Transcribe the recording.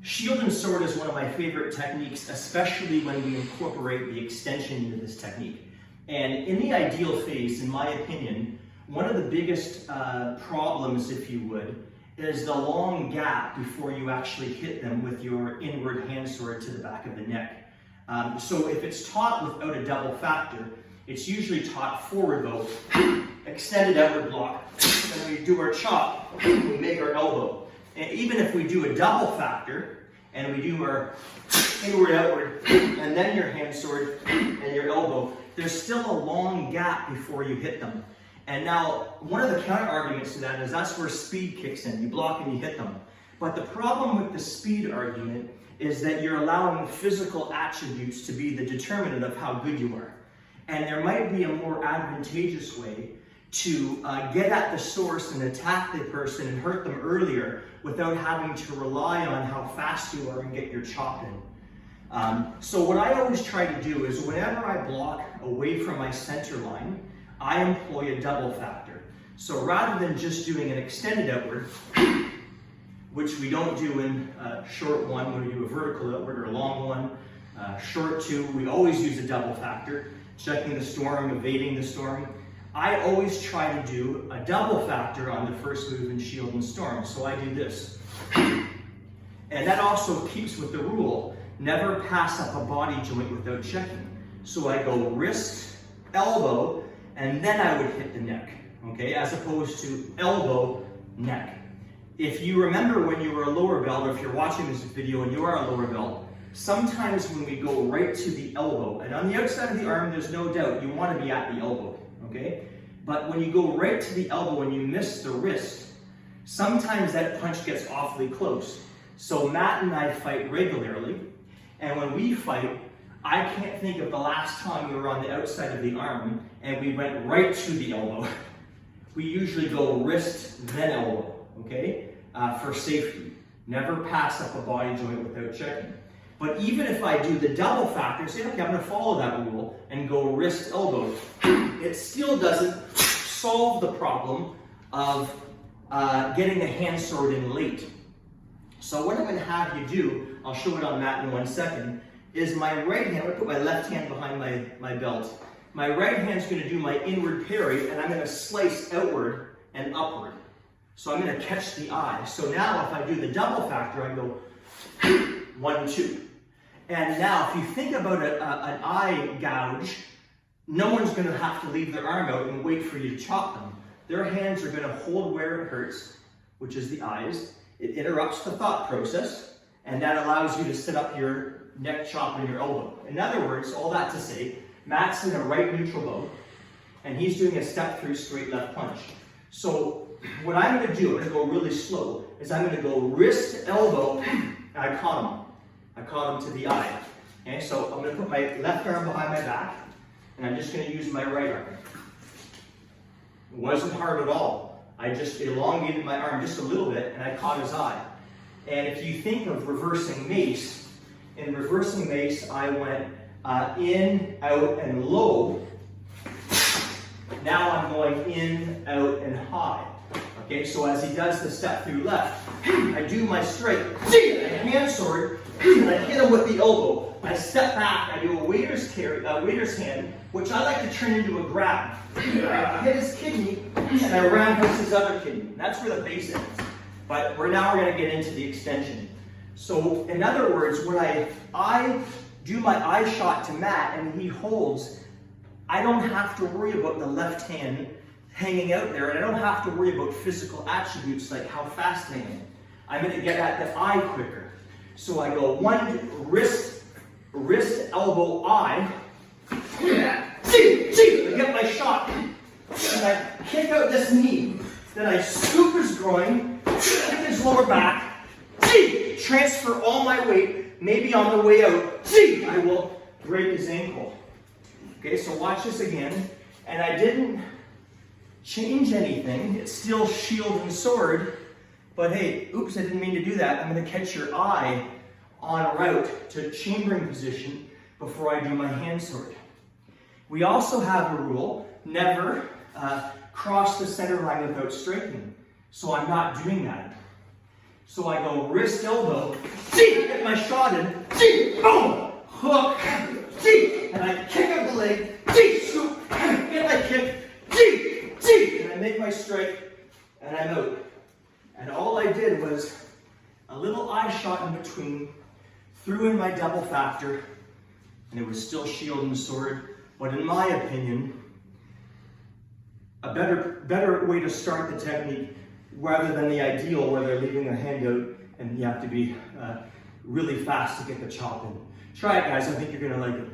Shield and sword is one of my favorite techniques, especially when we incorporate the extension into this technique. And in the ideal phase, in my opinion, one of the biggest problems, if you would, is the long gap before you actually hit them with your inward hand sword to the back of the neck. So if it's taught without a double factor, it's usually taught forward though, extended outward block, and we do our chop, we make our elbow. And even if we do a double factor, and we do our inward, outward, and then your hand sword and your elbow, there's still a long gap before you hit them. And now, one of the counter arguments to that is that's where speed kicks in. You block and you hit them. But the problem with the speed argument is that you're allowing physical attributes to be the determinant of how good you are. And there might be a more advantageous way to get at the source and attack the person and hurt them earlier without having to rely on how fast you are and get your chop in. So what I always try to do is whenever I block away from my center line, I employ a double factor. So rather than just doing an extended outward, which we don't do in short one when we do a vertical outward or a long one, short two, we always use a double factor, checking the storm, evading the storm. I always try to do a double factor on the first move in Shield and Storm. So I do this. And that also keeps with the rule, never pass up a body joint without checking. So I go wrist, elbow, and then I would hit the neck, okay? As opposed to elbow, neck. If you remember when you were a lower belt, or if you're watching this video and you are a lower belt, sometimes when we go right to the elbow, and on the outside of the arm, there's no doubt you want to be at the elbow. Okay? But when you go right to the elbow and you miss the wrist, sometimes that punch gets awfully close. So Matt and I fight regularly, and when we fight, I can't think of the last time we were on the outside of the arm and we went right to the elbow. We usually go wrist, then elbow, okay? For safety. Never pass up a body joint without checking. But even if I do the double factor, say, okay, I'm going to follow that rule and go wrist, elbow, it still doesn't solve the problem of getting the hand sword in late. So what I'm going to have you do, I'll show it on Matt in 1 second, is my right hand, I'm going to put my left hand behind my belt. My right hand's going to do my inward parry, and I'm going to slice outward and upward. So I'm going to catch the eye. So now if I do the double factor, I go 1, 2. And now, if you think about an eye gouge, no one's going to have to leave their arm out and wait for you to chop them. Their hands are going to hold where it hurts, which is the eyes. It interrupts the thought process, and that allows you to set up your neck chop and your elbow. In other words, all that to say, Matt's in a right neutral bow, and he's doing a step through straight left punch. So what I'm going to do, I'm going to go really slow, is I'm going to go wrist, elbow, and I caught him. I caught him to the eye. Okay, so I'm going to put my left arm behind my back, and I'm just going to use my right arm. It wasn't hard at all. I just elongated my arm just a little bit, and I caught his eye. And if you think of reversing mace, in reversing mace, I went in, out, and low. Now I'm going in, out, and high. Okay, so as he does the step through left, I do my straight, hand sword, and I hit him with the elbow. I step back, I do a waiter's hand, which I like to turn into a grab. I hit his kidney, and I roundhouse his other kidney. That's where the base ends. But now we're going to get into the extension. So in other words, when I do my eye shot to Matt and he holds, I don't have to worry about the left hand hanging out there, and I don't have to worry about physical attributes like how fast I am. I'm going to get at the eye quicker. So I go one wrist, elbow, eye. I get my shot, and I kick out this knee. Then I scoop his groin, kick his lower back, transfer all my weight. Maybe on the way out, I will break his ankle. Okay, so watch this again. And I didn't change anything. It's still shield and sword. But hey, oops, I didn't mean to do that. I'm going to catch your eye en route to chambering position before I do my hand sword. We also have a rule, never cross the center line without striking. So I'm not doing that. So I go wrist, elbow, get my shot in, boom, hook, and I kick up the leg, scoop, get my kick, and I make my strike, and I'm out. And all I did was a little eye shot in between, threw in my double factor, and it was still shield and sword. But in my opinion, a better way to start the technique, rather than the ideal where they're leaving their hand out and you have to be really fast to get the chop in. Try it, guys. I think you're going to like it.